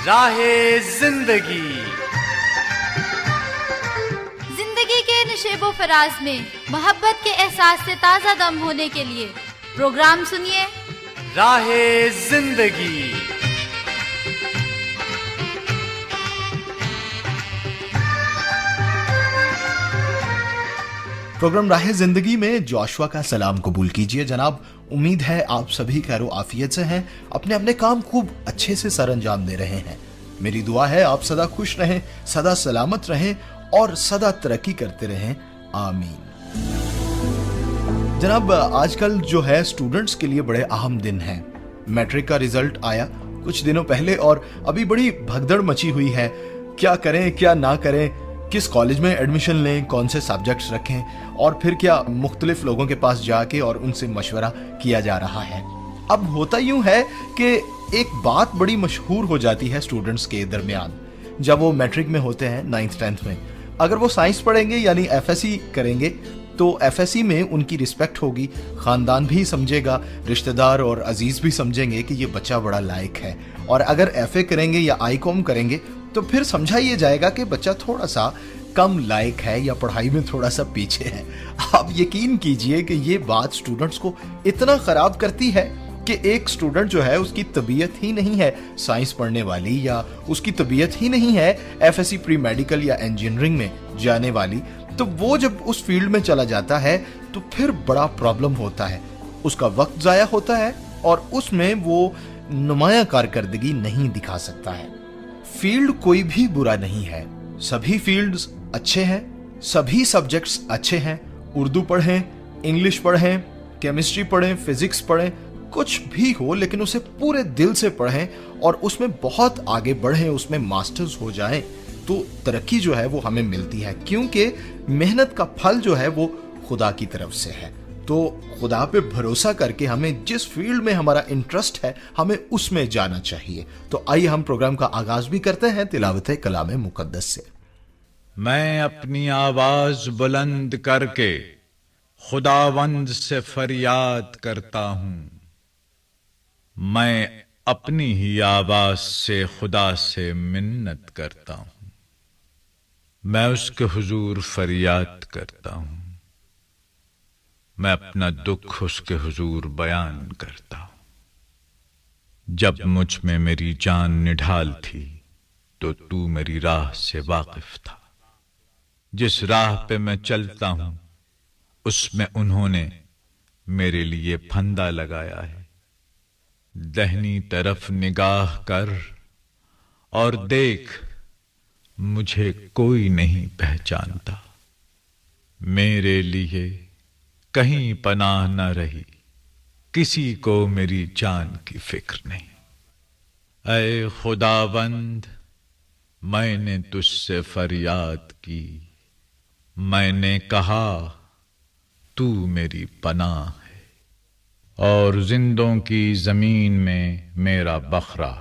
راہ زندگی زندگی کے نشیب و فراز میں محبت کے احساس سے تازہ دم ہونے کے لیے پروگرام سنیے راہ زندگی۔ پروگرام راہ زندگی میں جوشوا کا سلام قبول کیجئے جناب۔ امید ہے آپ سبھی خیر و عافیت سے ہیں، اپنے اپنے کام خوب اچھے سے سر انجام دے رہے ہیں۔ میری دعا ہے آپ سدا خوش رہیں، سدا سلامت رہیں اور سدا ترقی کرتے رہیں، آمین۔ جناب آج کل جو ہے اسٹوڈنٹس کے لیے بڑے اہم دن ہیں۔ میٹرک کا رزلٹ آیا کچھ دنوں پہلے اور ابھی بڑی بھگدڑ مچی ہوئی ہے، کیا کریں کیا نہ کریں، کس کالج میں ایڈمیشن لیں، کون سے سبجیکٹس رکھیں، اور پھر کیا مختلف لوگوں کے پاس جا کے اور ان سے مشورہ کیا جا رہا ہے۔ اب ہوتا یوں ہے کہ ایک بات بڑی مشہور ہو جاتی ہے اسٹوڈنٹس کے درمیان جب وہ میٹرک میں ہوتے ہیں، 9th 10th میں۔ اگر وہ سائنس پڑھیں گے یعنی ایف ایس سی کریں گے تو ایف ایس سی میں ان کی رسپیکٹ ہوگی، خاندان بھی سمجھے گا، رشتہ دار اور عزیز بھی سمجھیں گے کہ یہ بچہ بڑا لائق ہے۔ اور اگر ایف اے کریں گے یا آئی کام کریں گے تو پھر سمجھا یہ جائے گا کہ بچہ تھوڑا سا کم لائق ہے یا پڑھائی میں تھوڑا سا پیچھے ہے۔ آپ یقین کیجئے کہ یہ بات اسٹوڈنٹس کو اتنا خراب کرتی ہے کہ ایک اسٹوڈنٹ جو ہے اس کی طبیعت ہی نہیں ہے سائنس پڑھنے والی، یا اس کی طبیعت ہی نہیں ہے F S C pre medical یا انجینئرنگ میں جانے والی، تو وہ جب اس فیلڈ میں چلا جاتا ہے تو پھر بڑا پرابلم ہوتا ہے، اس کا وقت ضائع ہوتا ہے اور اس میں وہ نمایاں کارکردگی نہیں دکھا سکتا ہے۔ فیلڈ کوئی بھی برا نہیں ہے، سبھی فیلڈز اچھے ہیں، سبھی سبجیکٹس اچھے ہیں۔ اردو پڑھیں، انگلش پڑھیں، کیمسٹری پڑھیں، فزکس پڑھیں، کچھ بھی ہو لیکن اسے پورے دل سے پڑھیں اور اس میں بہت آگے بڑھیں، اس میں ماسٹرز ہو جائیں تو ترقی جو ہے وہ ہمیں ملتی ہے، کیونکہ محنت کا پھل جو ہے وہ خدا کی طرف سے ہے۔ تو خدا پہ بھروسہ کر کے ہمیں جس فیلڈ میں ہمارا انٹرسٹ ہے ہمیں اس میں جانا چاہیے۔ تو آئیے ہم پروگرام کا آغاز بھی کرتے ہیں تلاوت کلام مقدس سے۔ میں اپنی آواز بلند کر کے خداوند سے فریاد کرتا ہوں، میں اپنی ہی آواز سے خدا سے منت کرتا ہوں، میں اس کے حضور فریاد کرتا ہوں، میں اپنا دکھ اس کے حضور بیان کرتا ہوں۔ جب مجھ میں میری جان نڈھال تھی تو میری راہ سے واقف تھا، جس راہ پہ میں چلتا ہوں اس میں انہوں نے میرے لیے پھندا لگایا ہے۔ دہنی طرف نگاہ کر اور دیکھ، مجھے کوئی نہیں پہچانتا، میرے لیے کہیں پناہ نہ رہی، کسی کو میری جان کی فکر نہیں۔ اے خداوند، میں نے تجھ سے فریاد کی، میں نے کہا تو میری پناہ ہے اور زندوں کی زمین میں میرا بخرا۔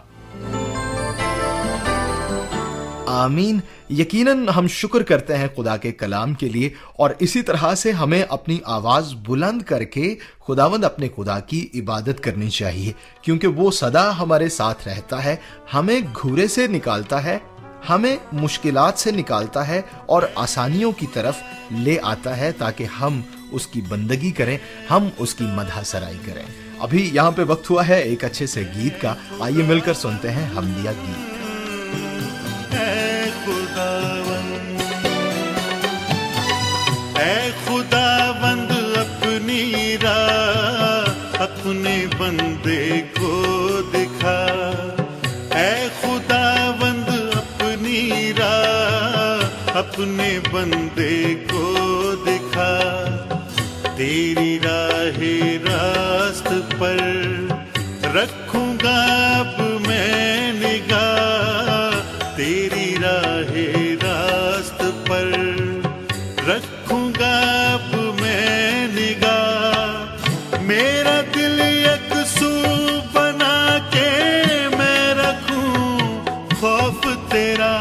آمین۔ یقیناً ہم شکر کرتے ہیں خدا کے کلام کے لیے، اور اسی طرح سے ہمیں اپنی آواز بلند کر کے خداوند اپنے خدا کی عبادت کرنی چاہیے، کیونکہ وہ سدا ہمارے ساتھ رہتا ہے، ہمیں گھورے سے نکالتا ہے، ہمیں مشکلات سے نکالتا ہے اور آسانیوں کی طرف لے آتا ہے تاکہ ہم اس کی بندگی کریں، ہم اس کی مدح سرائی کریں۔ ابھی یہاں پہ وقت ہوا ہے ایک اچھے سے گیت کا، آئیے مل کر سنتے ہیں حمدیہ گیت۔ اے خداوند اپنی راہ اپنے بندے کو دکھا، اے خداوند اپنی راہ اپنے بندے کو دکھا، تیری راہ راست پر رکھوں گا اب میں نگاہ، تیری راہ راست پر رکھوں گا اب میں نگاہ، میرا دل یکسو بنا کے میں رکھوں خوف تیرا،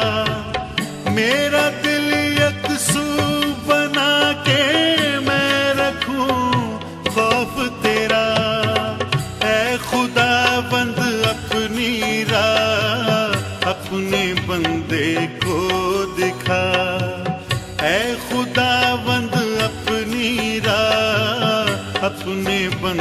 میرا دل یکسو بنا کے میں رکھوں خوف تیرا، اے خداوند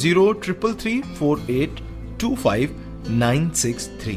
033482596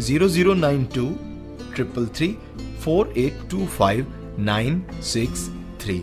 009233482596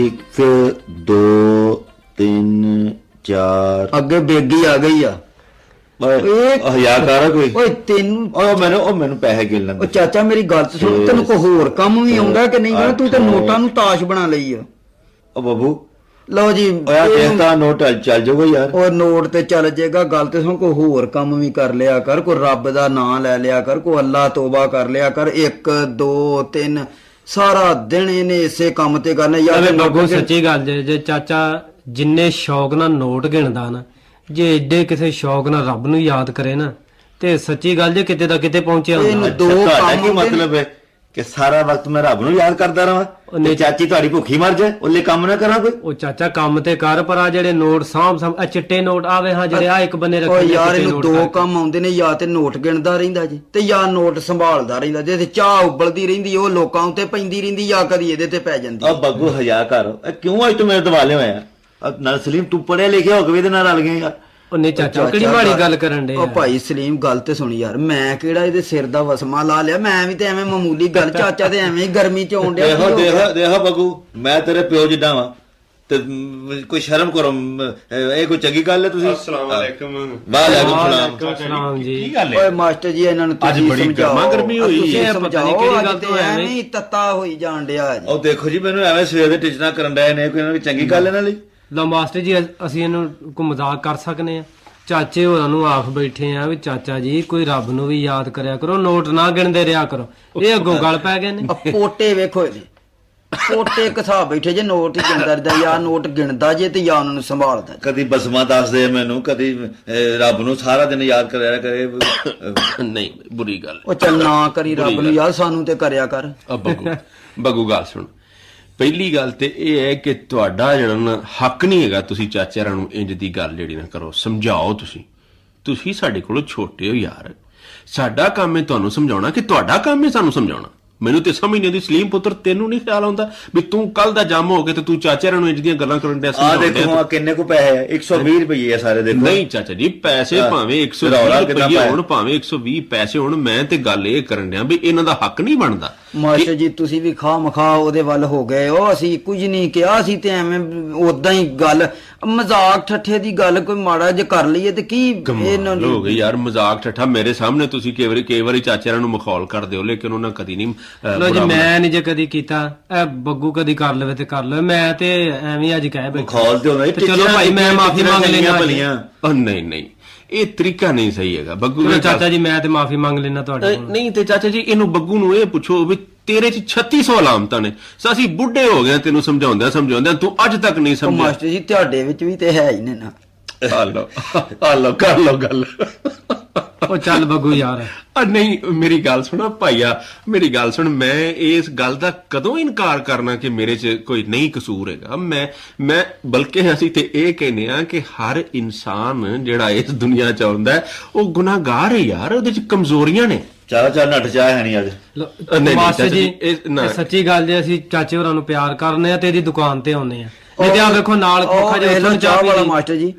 1 2 3 4 ਅੱਗੇ ਬੇਗੀ ਆ ਗਈ ਆ। ਹਜ਼ਾਰ ਕਾਰਾ ਕੋਈ ਓਏ ਤੈਨੂੰ ਮੈਨੂੰ ਪੈਸੇ ਗਿਣ ਓ ਚਾਚਾ ਮੇਰੀ ਗੱਲ ਤੇ ਸੁਣ, ਤੈਨੂੰ ਕੋਈ ਹੋਰ ਕੰਮ ਵੀ ਆਉਂਦਾ ਕਿ ਨਹੀਂ ਆਉਂਦਾ? ਤੂੰ ਤਾਂ ਨੋਟਾਂ ਨੂੰ ਤਾਸ਼ ਬਣਾ ਲਈ ਆ। ਓ ਬੱਬੂ ਲਓ ਜੀ ਓਏ ਦੇਖਦਾ ਨੋਟ ਚੱਲ ਜਾਊਗਾ ਯਾਰ। ਉਹ ਨੋਟ ਤੇ ਚੱਲ ਜਾਏਗਾ। ਗੱਲ ਤੇ ਸੁਣ, ਕੋਈ ਹੋਰ ਕੰਮ ਵੀ ਕਰ ਲਿਆ ਕਰ, ਕੋਈ ਰੱਬ ਦਾ ਨਾਮ ਲੈ ਲਿਆ ਕਰ, ਕੋਈ ਅੱਲਾ ਤੋਬਾ ਕਰ ਲਿਆ ਕਰ। 1 2 3 ਸਾਰਾ ਦਿਨ ਇਹਨੇ ਇਸੇ ਕੰਮ ਤੇ ਕਰਨਾ ਯਾਰ। ਬੱਗੂ ਸੱਚੀ ਗੱਲ ਜੇ ਚਾਚਾ ਜਿੰਨੇ ਸ਼ੌਕ ਨਾਲ ਨੋਟ ਗਿਣਦਾ ਨਾ, ਜੇ ਏਡੇ ਕਿਸੇ ਸ਼ੌਕ ਨਾਲ ਰੱਬ ਨੂੰ ਯਾਦ ਕਰੇ ਨਾ ਤੇ ਸੱਚੀ ਗੱਲ ਜੇ ਕਿਤੇ ਦਾ ਕਿਤੇ ਪਹੁੰਚਿਆ ਹੁੰਦਾ। ਤੁਹਾਡਾ ਕੀ ਮਤਲਬ ਹੈ ਕਿ ਸਾਰਾ ਵਕਤ ਮੈਂ ਰੱਬ ਨੂੰ ਯਾਦ ਕਰਦਾ ਰਹਾਂ ਤੇ ਚਾਚੀ ਤੁਹਾਡੀ ਭੁੱਖੀ ਮਰ ਜਾਏ ਉਹਲੇ ਕੰਮ ਨਾ ਕਰਾਂ ਕੋਈ? ਉਹ ਚਾਚਾ ਕੰਮ ਤੇ ਕਰ, ਪਰ ਆ ਜਿਹੜੇ ਨੋਟ ਸਾਂਭ ਆ ਚਿੱਟੇ ਨੋਟ ਆਵੇ ਹਾਂ ਜਿਹੜੇ ਆ ਇੱਕ ਬੰਨੇ ਰੱਖੇ ਯਾਰ ਇਹਨੂੰ ਦੋ ਕੰਮ ਆਉਂਦੇ ਨੇ, ਜਾਂ ਤੇ ਨੋਟ ਗਿਣਦਾ ਰਹਿੰਦਾ ਜੀ ਤੇ ਜਾਂ ਨੋਟ ਸੰਭਾਲਦਾ ਰਹਿੰਦਾ। ਜੇ ਚਾਹ ਉਬਲਦੀ ਰਹਿੰਦੀ ਉਹ ਲੋਕਾਂ ਉੱਤੇ ਪੈਂਦੀ ਰਹਿੰਦੀ ਜਾਂ ਕਦੀ ਇਹਦੇ ਤੇ ਪੈ ਜਾਂਦੀ। ਆ ਬੱਗੂ ਹਜ਼ਾਰ ਕਰ ਕਿਉਂ ਅੱਜ ਤੂੰ ਮੇਰੇ ਦਿਵਾਲੇ ਹੋਇਆ? ਨਾਲ ਸਲੀਮ ਤੂੰ ਪੜਿਆ ਲਿਖਿਆ ਹੋ ਕੇ ਇਹਦੇ ਨਾਲ ਰਲ ਗਿਆ ਯਾਰ। ਉਹਨੇ ਚਾਚਾ ਕਿਹੜੀ ਮਾੜੀ ਗੱਲ ਕਰਨ ਦੇ? ਉਹ ਭਾਈ ਸਲੀਮ ਗੱਲ ਤੇ ਸੁਣ ਯਾਰ, ਮੈਂ ਕਿਹੜਾ ਇਹਦੇ ਸਿਰ ਦਾ ਵਸਮਾ ਲਾ ਲਿਆ? ਮੈਂ ਵੀ ਤੇ ਐਵੇਂ ਮਾਮੂਲੀ ਗੱਲ, ਚਾਚਾ ਤੇ ਐਵੇਂ ਹੀ ਗਰਮੀ ਚ ਆਉਣ ਡਿਆ। ਦੇਖੋ ਬੱਗੂ ਮੈਂ ਤੇਰੇ ਪਿਓ ਜਿੱਡਾ ਵਾਂ ਤੇ ਕੋਈ ਸ਼ਰਮ ਕਰੋ, ਇਹ ਕੋਈ ਚੰਗੀ ਗੱਲ ਹੈ? ਤੁਸੀਂ ਅਸਲਾਮ ਅਲੈਕੁਮ। ਵਾਲੇਕੁਮ ਸਲਾਮ ਜੀ। ਕੀ ਗੱਲ ਓਏ ਮਾਸਟਰ ਜੀ ਇਹਨਾਂ ਨੂੰ ਅੱਜ ਬੜੀ ਗਰਮੀ ਹੋਈ ਹੈ, ਪਤਾ ਨਹੀਂ ਕਿਹੜੀ ਗੱਲ ਤੋਂ ਐਵੇਂ ਹੀ ਤੱਤਾ ਹੋਈ ਜਾਣ ਡਿਆ ਜੀ। ਉਹ ਦੇਖੋ ਜੀ ਮੈਨੂੰ ਐਵੇਂ ਸਵੇਰ ਦੇ ਟਿਚਣਾ ਕਰਨ ਡਏ ਨੇ, ਕੋਈ ਇਹਨਾਂ ਦੀ ਚੰਗੀ ਗੱਲ ਇਹਨਾਂ ਲਈ? ਲਓ ਮਾਸਟਰ ਜੀ ਅਸੀਂ ਇਹਨੂੰ ਕੋਈ ਮਜ਼ਾਕ ਕਰ ਸਕਨੇ ਆ? ਚਾਚੇ ਹੋਰਾਂ ਨੂੰ ਆਖ ਬੈਠੇ ਆ ਵੀ ਚਾਚਾ ਜੀ ਕੋਈ ਰੱਬ ਨੂੰ ਵੀ ਯਾਦ ਕਰਿਆ ਕਰੋ, ਨੋਟ ਨਾ ਗਿਣਦੇ ਰਿਹਾ ਕਰੋ। ਇਹ ਅੱਗੋਂ ਗੱਲ ਪੈ ਗਏ ਨੇ। ਪੋਟੇ ਵੇਖੋ ਇਹਦੇ ਪੋਟੇ ਕਸਾ ਬੈਠੇ ਜੇ, ਨੋਟ ਹੀ ਗਿਣਦਾ ਰਹਿੰਦਾ, ਜਾਂ ਨੋਟ ਗਿਣਦਾ ਜੇ ਤੇ ਜਾਂ ਉਹਨਾਂ ਨੂੰ ਸੰਭਾਲਦਾ। ਕਦੀ ਬਸਮਾ ਦੱਸਦੇ ਮੈਨੂੰ, ਕਦੀ ਰੱਬ ਨੂੰ ਸਾਰਾ ਦਿਨ ਯਾਦ ਕਰਿਆ ਕਰੇ। ਨਹੀਂ ਬੁਰੀ ਗੱਲ। ਉਹ ਚੱਲ ਨਾ ਕਰੀ ਰੱਬ ਨੂੰ ਯਾਦ, ਸਾਨੂੰ ਤੇ ਕਰਿਆ ਕਰ। ਬੱਗੂ ਗੱਲ ਸੁਣ, ਪਹਿਲੀ ਗੱਲ ਤੇ ਇਹ ਹੈ ਕਿ ਤੁਹਾਡਾ ਜਿਹੜਾ ਨਾ ਹੱਕ ਨਹੀਂ ਹੈਗਾ, ਤੁਸੀਂ ਚਾਚਾ ਨੂੰ ਇੰਜ ਦੀ ਗੱਲ ਜਿਹੜੀ ਨਾ ਕਰੋ, ਸਮਝਾਓ। ਤੁਸੀਂ ਸਾਡੇ ਕੋਲੋਂ ਛੋਟੇ ਹੋ ਯਾਰ, ਸਾਡਾ ਕੰਮ ਹੈ ਤੁਹਾਨੂੰ ਸਮਝਾਉਣਾ ਕਿ ਤੁਹਾਡਾ ਕੰਮ ਹੈ ਸਾਨੂੰ ਸਮਝਾਉਣਾ। ਮੈਨੂੰ ਤੇ ਸਮਝ ਨਹੀਂ ਆਉਂਦੀ ਸਲੀਮ ਪੁੱਤਰ, ਤੈਨੂੰ ਨਹੀਂ ਖਿਆਲ ਆਉਂਦਾ ਵੀ ਤੂੰ ਕੱਲ ਦਾ ਜੰਮ ਹੋ ਕੇ ਤੇ ਤੂੰ ਚਾਚੇ ਨੂੰ ਇੰਜ ਦੀਆਂ ਗੱਲਾਂ ਕਰਨ ਡਿਆ ਆ ਦੇਖੋ ਆ ਕਿੰਨੇ ਕੋ ਪੈਸੇ ਹੈ, 120 ਰੁਪਏ ਆ ਸਾਰੇ ਦੇਖੋ। ਨਹੀਂ ਚਾਚਾ ਜੀ, ਪੈਸੇ ਭਾਵੇਂ 120 ਰੁਪਏ ਹੋਣ ਭਾਵੇਂ 120 ਪੈਸੇ ਹੋਣ, ਮੈਂ ਤੇ ਗੱਲ ਇਹ ਕਰਨ ਡਿਆ ਵੀ ਇਹਨਾਂ ਦਾ ਹੱਕ ਨਹੀਂ ਬਣਦਾ। ਮਾਸਟਰ ਜੀ ਤੁਸੀਂ ਵੀ ਖਾ ਮਖਾ ਉਹਦੇ ਵੱਲ ਹੋ ਗਏ ਹੋ, ਅਸੀਂ ਕੁਝ ਨਹੀਂ ਕਿਹਾ ਸੀ ਤੇ ਐਵੇਂ ਉਦਾਂ ਹੀ ਗੱਲ ਮਜ਼ਾਕ ਠੱਠੇ ਦੀ ਗੱਲ ਕੋਈ ਮਾੜਾ ਜੇ ਕਰ ਲਈਏ ਤੇ ਕੀ ਕਮਾਲ ਹੋ ਗਈ ਯਾਰ, ਮਜ਼ਾਕ ਠੱਠਾ ਮੇਰੇ ਸਾਹਮਣੇ ਤੁਸੀਂ ਕਈ ਵਾਰੀ ਚਾਚਿਆਂ ਨੂੰ ਮਖੌਲ ਕਰਦੇ ਹੋ, ਲੇਕਿਨ ਉਹਨਾਂ ਕਦੀ ਨਹੀਂ ਲੋ ਜੀ ਮੈਂ ਨਹੀਂ ਜੇ ਕਦੀ ਕੀਤਾ, ਇਹ ਬੱਗੂ ਕਦੀ ਕਰ ਲਵੇ ਤੇ ਕਰ ਲਵੇ, ਮੈਂ ਤੇ ਐਵੇਂ ਅੱਜ ਕਹਿ ਬੈਠਾ ਮਖੌਲ ਤੇ ਹੁੰਦਾ ਤੇ ਚਲੋ ਭਾਈ ਮੈਂ ਮਾਫੀ ਮੰਗ ਲੈਣਾ। ਨਹੀਂ ਨਹੀਂ, ਇਹ ਤਰੀਕਾ ਨਹੀਂ ਸਹੀ ਹੈਗਾ ਬੱਗੂ। ਚਾਚਾ ਜੀ ਮੈਂ ਤੇ ਮਾਫੀ ਮੰਗ ਲੈਣਾ ਤੁਹਾਡੇ ਕੋਲ। ਨਹੀਂ ਤੇ ਚਾਚਾ ਜੀ ਇਹਨੂੰ ਬੱਗੂ ਨੂੰ ਇਹ ਪੁੱਛੋ ਵੀ ਤੇਰੇ ਚ 3600 ਅਲਾਮਤਾਂ ਨੇ, ਅਸੀਂ ਬੁੱਢੇ ਹੋ ਗਏ ਤੈਨੂੰ ਸਮਝਾਉਂਦਿਆਂ ਤੂੰ ਅੱਜ ਤੱਕ ਨਹੀਂ ਸਮਝਿਆ। ਮਾਸਟਰ ਜੀ ਤੁਹਾਡੇ ਵਿੱਚ ਵੀ ਤੇ ਹੈ ਹੀ ਨੇ ਨਾ। ਹਾਲੋ ਕਰ ਲੋ ਗੱਲ। ਉਹ ਚੱਲ ਬੱਗੂ ਯਾਰ। ਨਹੀਂ ਮੇਰੀ ਗੱਲ ਸੁਣੋ ਭਾਈਆ, ਮੇਰੀ ਗੱਲ ਸੁਣ, ਮੈਂ ਇਸ ਗੱਲ ਦਾ ਕਦੋਂ ਇਨਕਾਰ ਕਰਨਾ ਕਿ ਮੇਰੇ 'ਚ ਕੋਈ ਨਹੀਂ ਕਸੂਰ ਹੈਗਾ। ਮੈਂ ਬਲਕਿ ਅਸੀਂ ਤੇ ਇਹ ਕਹਿੰਦੇ ਆ ਕਿ ਹਰ ਇਨਸਾਨ ਜਿਹੜਾ ਇਸ ਦੁਨੀਆ 'ਚ ਆਉਂਦਾ ਹੈ ਉਹ ਗੁਨਾਹਗਾਰ ਹੈ ਯਾਰ, ਉਹਦੇ 'ਚ ਕਮਜ਼ੋਰੀਆਂ ਨੇ। ਚੱਲ ਨੱਠ ਚਾਹ ਹੈ ਨਹੀਂ ਅੱਜ। ਮਾਸਟਰ ਜੀ ਇਹ ਸੱਚੀ ਗੱਲ ਜੇ ਅਸੀਂ ਚਾਚੇ ਹੋਰਾਂ ਨੂੰ ਪਿਆਰ ਕਰਨੇ ਆ ਤੇ ਇਹਦੀ ਦੁਕਾਨ ਤੇ ਆਉਨੇ ਆ, ਨਹੀਂ ਤੇ ਆ ਵੇਖੋ ਨਾਲ ਕੋਖਾ ਜਿਹਾ ਚਾਹ ਵਾਲਾ ਮਾਸਟਰ ਜੀ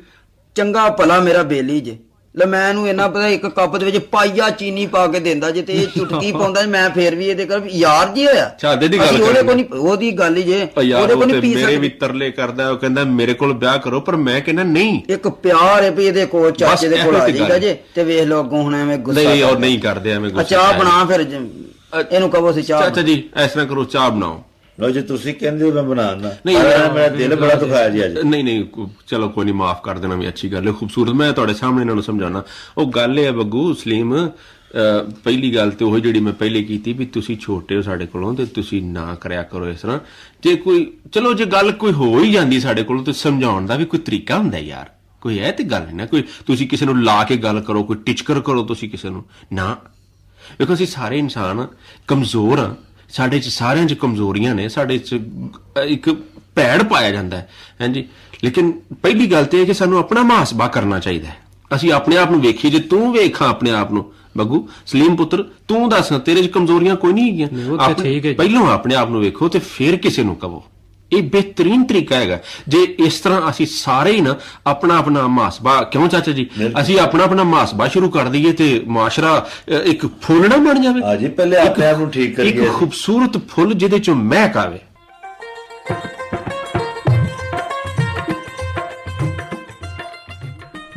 ਚੰਗਾ ਭਲਾ ਮੇਰਾ ਬੇਲੀ ਜੇ, ਲੈ ਮੈਂ ਇਹਨੂੰ ਇਹਨਾਂ ਪਤਾ ਇੱਕ ਕੱਪ ਦੇ ਵਿੱਚ ਪਾਈਆ ਚੀਨੀ ਪਾ ਕੇ ਦਿੰਦਾ ਜੇ ਤੇ ਇਹ ਚੁਟਕੀ ਪਾਉਂਦਾ, ਮੈਂ ਫੇਰ ਵੀ ਇਹਦੇ ਕਰ ਯਾਰ ਜੀ ਹੋਇਆ। ਚਾਹਦੇ ਦੀ ਗੱਲ ਉਹਦੇ ਕੋਲ ਨਹੀਂ, ਉਹਦੀ ਗੱਲ ਹੀ ਜੇ ਉਹਦੇ ਕੋਲ ਨਹੀਂ ਪੀ ਮੇਰੇ ਵੀ ਤਰਲੇ ਕਰਦਾ, ਉਹ ਕਹਿੰਦਾ ਮੇਰੇ ਕੋਲ ਵਿਆਹ ਕਰੋ, ਪਰ ਮੈਂ ਕਹਿੰਦਾ ਨਹੀਂ। ਇੱਕ ਪਿਆਰ ਹੈ ਵੀ ਇਹਦੇ ਕੋਲ ਚਾਚੇ ਦੇ ਕੋਲ ਆ ਜਾਈਦਾ ਜੇ ਤੇ ਵੇਖ ਲਓ ਅੱਗੋਂ ਹੁਣ ਐਵੇਂ ਗੁੱਸਾ ਨਹੀਂ ਉਹ ਨਹੀਂ ਕਰਦੇ ਐਵੇਂ ਗੁੱਸਾ। ਚਾਹ ਬਣਾ ਫਿਰ ਇਹਨੂੰ ਕਹੋ ਸੀ ਚਾਹ। ਚਾਚਾ ਜੀ ਇਸ ਤਰ੍ਹਾਂ ਕਰੋ, ਚਾਹ ਬਣਾਓ। ਲੋ ਜੀ ਤੁਸੀਂ ਕਹਿੰਦੇ ਮੈਂ ਬਣਾਉਣਾ, ਨਹੀਂ ਮੇਰਾ ਦਿਲ ਬੜਾ ਦੁਖਾਇਆ ਜੀ ਅੱਜ। ਨਹੀਂ ਚਲੋ ਕੋਈ ਨਹੀਂ, ਮਾਫ ਕਰ ਦੇਣਾ ਵੀ ਅੱਛੀ ਗੱਲ ਹੈ, ਖੂਬਸੂਰਤ। ਮੈਂ ਤੁਹਾਡੇ ਸਾਹਮਣੇ ਇਹਨਾਂ ਨੂੰ ਸਮਝਾਉਣਾ। ਉਹ ਗੱਲ ਇਹ ਹੈ ਬੱਗੂ ਸਲੀਮ, ਪਹਿਲੀ ਗੱਲ ਤੇ ਉਹ ਜਿਹੜੀ ਮੈਂ ਪਹਿਲੇ ਕੀਤੀ ਵੀ ਤੁਸੀਂ ਛੋਟੇ ਹੋ ਸਾਡੇ ਕੋਲੋਂ ਤੇ ਤੁਸੀਂ ਨਾ ਕਰਿਆ ਕਰੋ ਇਸ ਤਰ੍ਹਾਂ। ਜੇ ਕੋਈ ਚਲੋ ਜੇ ਗੱਲ ਕੋਈ ਹੋ ਹੀ ਜਾਂਦੀ ਸਾਡੇ ਕੋਲੋਂ ਤੇ ਸਮਝਾਉਣ ਦਾ ਵੀ ਕੋਈ ਤਰੀਕਾ ਹੁੰਦਾ ਯਾਰ, ਕੋਈ ਇਹ ਤੇ ਗੱਲ ਨਹੀਂ ਨਾ ਕੋਈ ਤੁਸੀਂ ਕਿਸੇ ਨੂੰ ਲਾ ਕੇ ਗੱਲ ਕਰੋ, ਕੋਈ ਟਿਚਕਰ ਕਰੋ ਤੁਸੀਂ ਕਿਸੇ ਨੂੰ ਨਾ। ਵੇਖੋ ਅਸੀਂ ਸਾਰੇ ਇਨਸਾਨ ਕਮਜ਼ੋਰ ਆ, ਸਾਡੇ 'ਚ ਸਾਰਿਆਂ 'ਚ ਕਮਜ਼ੋਰੀਆਂ ਨੇ, ਸਾਡੇ 'ਚ ਇੱਕ ਭੈੜ ਪਾਇਆ ਜਾਂਦਾ ਹੈ ਹਾਂਜੀ। ਲੇਕਿਨ ਪਹਿਲੀ ਗੱਲ ਤੇ ਇਹ ਕਿ ਸਾਨੂੰ ਆਪਣਾ ਮੁਹਾਸਬਾ ਕਰਨਾ ਚਾਹੀਦਾ ਹੈ। ਅਸੀਂ ਆਪਣੇ ਆਪ ਨੂੰ ਵੇਖੀਏ, ਜੇ ਤੂੰ ਵੇਖਾਂ ਆਪਣੇ ਆਪ ਨੂੰ ਬੱਗੂ ਸਲੀਮ ਪੁੱਤਰ, ਤੂੰ ਦੱਸ ਤੇਰੇ 'ਚ ਕਮਜ਼ੋਰੀਆਂ ਕੋਈ ਨਹੀਂ ਹੈਗੀਆਂ। ਪਹਿਲਾਂ ਆਪਣੇ ਆਪ ਨੂੰ ਵੇਖੋ ਤੇ ਫਿਰ ਕਿਸੇ ਨੂੰ ਕਹੋ। ਇਹ ਬਿਹਤਰੀਨ ਤਰੀਕਾ ਹੈਗਾ। ਜੇ ਇਸ ਤਰ੍ਹਾਂ ਅਸੀਂ ਸਾਰੇ ਹੀ ਨਾ ਆਪਣਾ ਮੁਹਾਸਬਾ, ਕਿਉਂ ਚਾਚਾ ਜੀ, ਅਸੀਂ ਆਪਣਾ ਮੁਹਾਸਬਾ ਸ਼ੁਰੂ ਕਰ ਦਈਏ ਤੇ ਮੁਆਸ਼ਰਾ ਇੱਕ ਫੁੱਲ ਨਾ ਬਣ ਜਾਵੇ। ਹਾਂਜੀ ਪਹਿਲੇ ਆਪਣੇ ਆਪ ਨੂੰ ਠੀਕ ਕਰੀਏ, ਇੱਕ ਖੂਬਸੂਰਤ ਫੁੱਲ ਜਿਹਦੇ ਚੋਂ ਮਹਿਕ ਆਵੇ।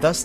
10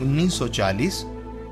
1940,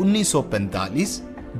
1945,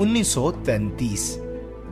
1933।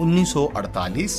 1948,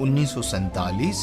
1947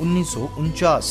1949।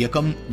1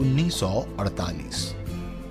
1948।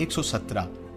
117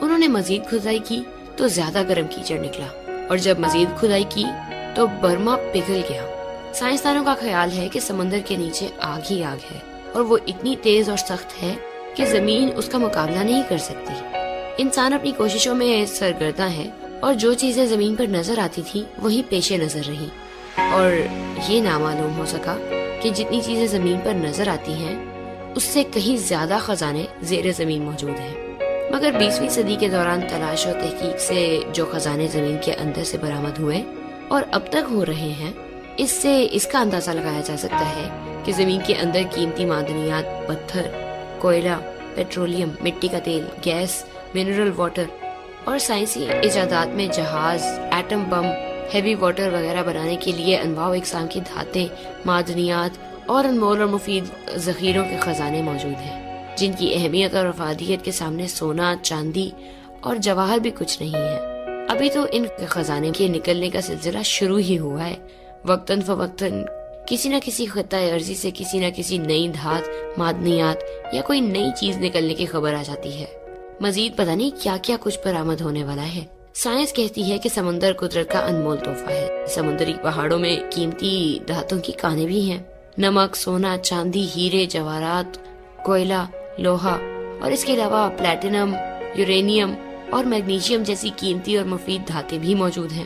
انہوں نے مزید کھدائی کی تو زیادہ گرم کیچڑ نکلا اور جب مزید کھدائی کی تو برما پگھل گیا۔ سائنسدانوں کا خیال ہے کہ سمندر کے نیچے آگ ہی آگ ہے اور وہ اتنی تیز اور سخت ہے کہ زمین اس کا مقابلہ نہیں کر سکتی۔ انسان اپنی کوششوں میں سرگرداں ہے اور جو چیزیں زمین پر نظر آتی تھی وہی پیش نظر رہی اور یہ نامعلوم ہو سکا کہ جتنی چیزیں زمین پر نظر آتی ہیں اس سے کہیں زیادہ خزانے زیر زمین موجود ہیں۔ مگر 20ویں صدی کے دوران تلاش و تحقیق سے جو خزانے زمین کے اندر سے برآمد ہوئے اور اب تک ہو رہے ہیں، اس سے اس کا اندازہ لگایا جا سکتا ہے کہ زمین کے اندر قیمتی معدنیات، پتھر، کوئلہ، پیٹرولیم، مٹی کا تیل، گیس، منرل واٹر اور سائنسی ایجادات میں جہاز، ایٹم بم، ہیوی واٹر وغیرہ بنانے کے لیے انواع و اقسام کی دھاتیں، معدنیات اور انمول اور مفید ذخیروں کے خزانے موجود ہیں، جن کی اہمیت اور افادیت کے سامنے سونا، چاندی اور جواہر بھی کچھ نہیں ہے۔ ابھی تو ان خزانے کے نکلنے کا سلسلہ شروع ہی ہوا ہے۔ وقتاً فوقتاً کسی نہ کسی خطۂ ارضی سے کسی نہ کسی نئی دھات، معدنیات یا کوئی نئی چیز نکلنے کی خبر آ جاتی ہے۔ مزید پتہ نہیں کیا کیا کچھ برآمد ہونے والا ہے۔ سائنس کہتی ہے کہ سمندر قدرت کا انمول تحفہ ہے۔ سمندری پہاڑوں میں قیمتی دھاتوں کی کانیں بھی ہیں، نمک، سونا، چاندی، ہیرے، جواہرات، کوئلہ، لوہا اور اس کے علاوہ پلیٹینم، یورینیم اور میگنیشیم جیسی قیمتی اور مفید دھاتیں بھی موجود ہیں۔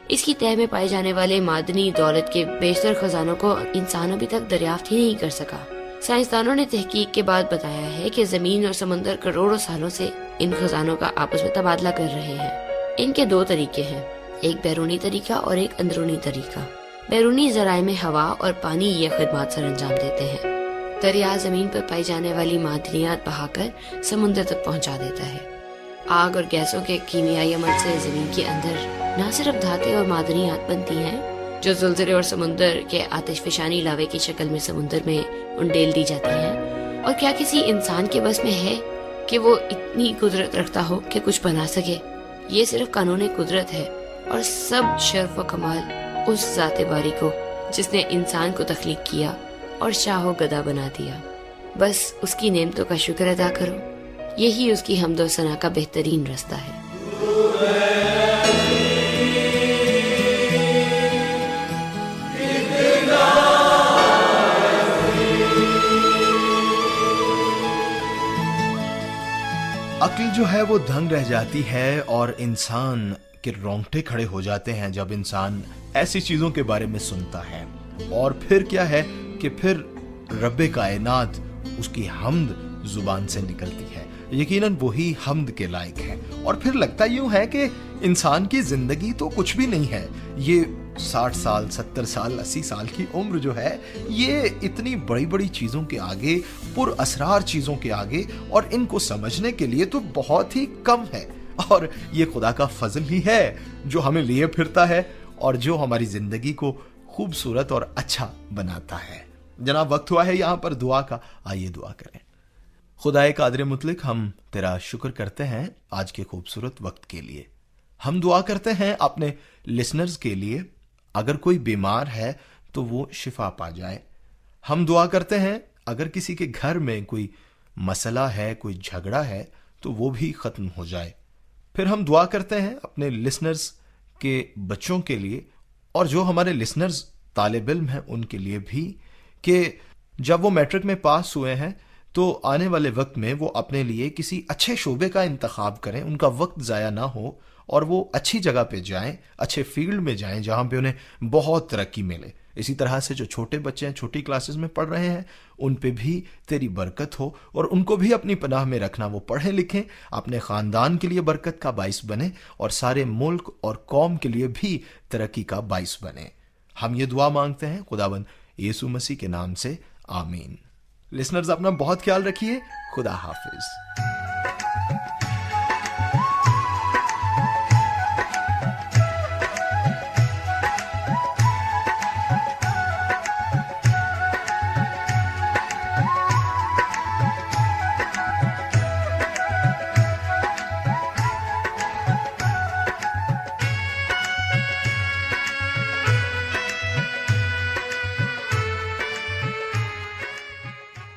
اس کی تہہ میں پائے جانے والے معدنی دولت کے بیشتر خزانوں کو انسان ابھی تک دریافت ہی نہیں کر سکا۔ سائنسدانوں نے تحقیق کے بعد بتایا ہے کہ زمین اور سمندر کروڑوں سالوں سے ان خزانوں کا آپس میں تبادلہ کر رہے ہیں۔ ان کے 2 طریقے ہیں، ایک بیرونی طریقہ اور ایک اندرونی طریقہ۔ بیرونی ذرائع میں ہوا اور پانی یہ خدمات سر انجام دیتے ہیں۔ دریا زمین پر پائی جانے والی معدنیات بہا کر سمندر تک پہنچا دیتا ہے۔ آگ اور گیسوں کے کیمیائی عمل سے زمین کے اندر نہ صرف دھاتیں اور معدنیات بنتی ہیں جو زلزلے اور سمندر کے آتش فشانی لاوے کی شکل میں سمندر میں انڈیل دی جاتی ہیں، اور کیا کسی انسان کے بس میں ہے کہ وہ اتنی قدرت رکھتا ہو کہ کچھ بنا سکے؟ یہ صرف قانون قدرت ہے اور سب شرف و کمال اس ذات باری کو جس نے انسان کو تخلیق کیا اور شاہ و گدا بنا دیا۔ بس اس کی نعمتوں کا شکر ادا کرو، یہی اس کی حمد و ثنا کا بہترین رستہ ہے۔ عقل جو ہے وہ دنگ رہ جاتی ہے اور انسان کے رونگٹے کھڑے ہو جاتے ہیں جب انسان ایسی چیزوں کے بارے میں سنتا ہے۔ اور پھر کیا ہے کہ پھر رب کائنات اس کی حمد زبان سے نکلتی ہے، یقیناً وہی حمد کے لائق ہے۔ اور پھر لگتا یوں ہے کہ انسان کی زندگی تو کچھ بھی نہیں ہے، یہ 60 سال، 70 سال، 80 سال کی عمر جو ہے یہ اتنی بڑی بڑی چیزوں کے آگے، پر اسرار چیزوں کے آگے، اور ان کو سمجھنے کے لیے تو بہت ہی کم ہے۔ اور یہ خدا کا فضل ہی ہے جو ہمیں لیے پھرتا ہے اور جو ہماری زندگی کو خوبصورت اور اچھا بناتا ہے۔ جناب وقت ہوا ہے یہاں پر دعا کا، آئیے دعا کریں۔ خدائے قادر مطلق، ہم تیرا شکر کرتے ہیں آج کے خوبصورت وقت کے لیے۔ ہم دعا کرتے ہیں اپنے لسنرز کے لیے، اگر کوئی بیمار ہے تو وہ شفا پا جائے۔ ہم دعا کرتے ہیں اگر کسی کے گھر میں کوئی مسئلہ ہے، کوئی جھگڑا ہے تو وہ بھی ختم ہو جائے۔ پھر ہم دعا کرتے ہیں اپنے لسنرز کے بچوں کے لیے، اور جو ہمارے لسنرز طالب علم ہیں ان کے لیے بھی، کہ جب وہ میٹرک میں پاس ہوئے ہیں تو آنے والے وقت میں وہ اپنے لیے کسی اچھے شعبے کا انتخاب کریں، ان کا وقت ضائع نہ ہو اور وہ اچھی جگہ پہ جائیں، اچھے فیلڈ میں جائیں جہاں پہ انہیں بہت ترقی ملے۔ اسی طرح سے جو چھوٹے بچے ہیں، چھوٹی کلاسز میں پڑھ رہے ہیں، ان پہ بھی تیری برکت ہو اور ان کو بھی اپنی پناہ میں رکھنا، وہ پڑھیں لکھیں، اپنے خاندان کے لیے برکت کا باعث بنے اور سارے ملک اور قوم کے لیے بھی ترقی کا باعث بنے۔ ہم یہ دعا مانگتے ہیں خداوند یسوع مسیح کے نام سے، آمین۔ لسنرز اپنا بہت خیال رکھیے، خدا حافظ۔